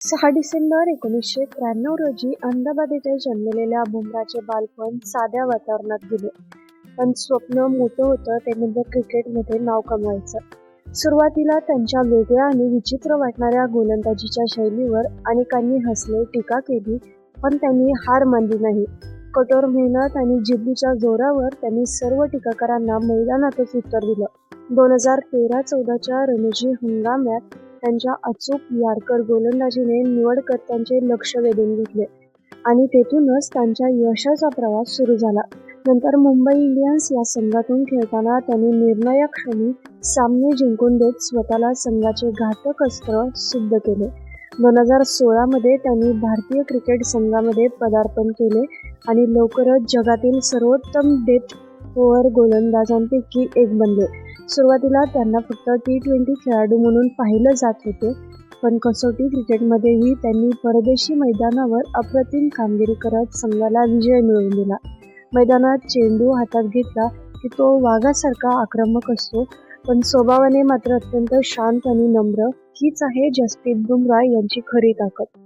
6 डिसेंबर 1993 रोजी अहमदाबाद येथे जन्मलेल्या बुमराचे बालपण साध्या वातावरणात गेले. पण स्वप्न मोठं होतं ते म्हणजे क्रिकेटमध्ये नाव कमवायचं. सुरुवातीला त्यांच्या वेगळ्या आणि विचित्र वाटणाऱ्या गोलंदाजीच्या शैलीवर अनेकांनी हसले, टीका केली, पण त्यांनी हार मानली नाही. कठोर मेहनत आणि जिद्दीच्या जोरावर त्यांनी सर्व टीकाकारांना मैदानातच उत्तर दिलं. 2013-14च्या रणजी हंगामात त्यांच्या अचूक यार्कर गोलंदाजीने निवडकर्त्यांचे लक्ष वेधून घेतले आणि तेथूनच त्यांच्या यशाचा प्रवास सुरू झाला. नंतर मुंबई इंडियन्स या संघातून खेळताना त्यांनी निर्णायक क्षणी सामने जिंकून देत स्वतःला संघाचे घातक अस्त्र सिद्ध केले. 2016 मध्ये त्यांनी भारतीय क्रिकेट संघामध्ये पदार्पण केले आणि लवकरच जगातील सर्वोत्तम डेथ ओव्हर गोलंदाजांपैकी एक बनले. सुरुवातीला त्यांना फक्त T20 खेळाडू म्हणून पाहिलं जात होते, पण कसोटी क्रिकेटमध्येही त्यांनी परदेशी मैदानावर अप्रतिम कामगिरी करत संघाला विजय मिळवून दिला. मैदानात चेंडू हातात घेतला की तो वाघासारखा आक्रमक असतो, पण स्वभावाने मात्र अत्यंत शांत आणि नम्र. हीच आहे जसप्रीत बुमराह यांची खरी ताकद.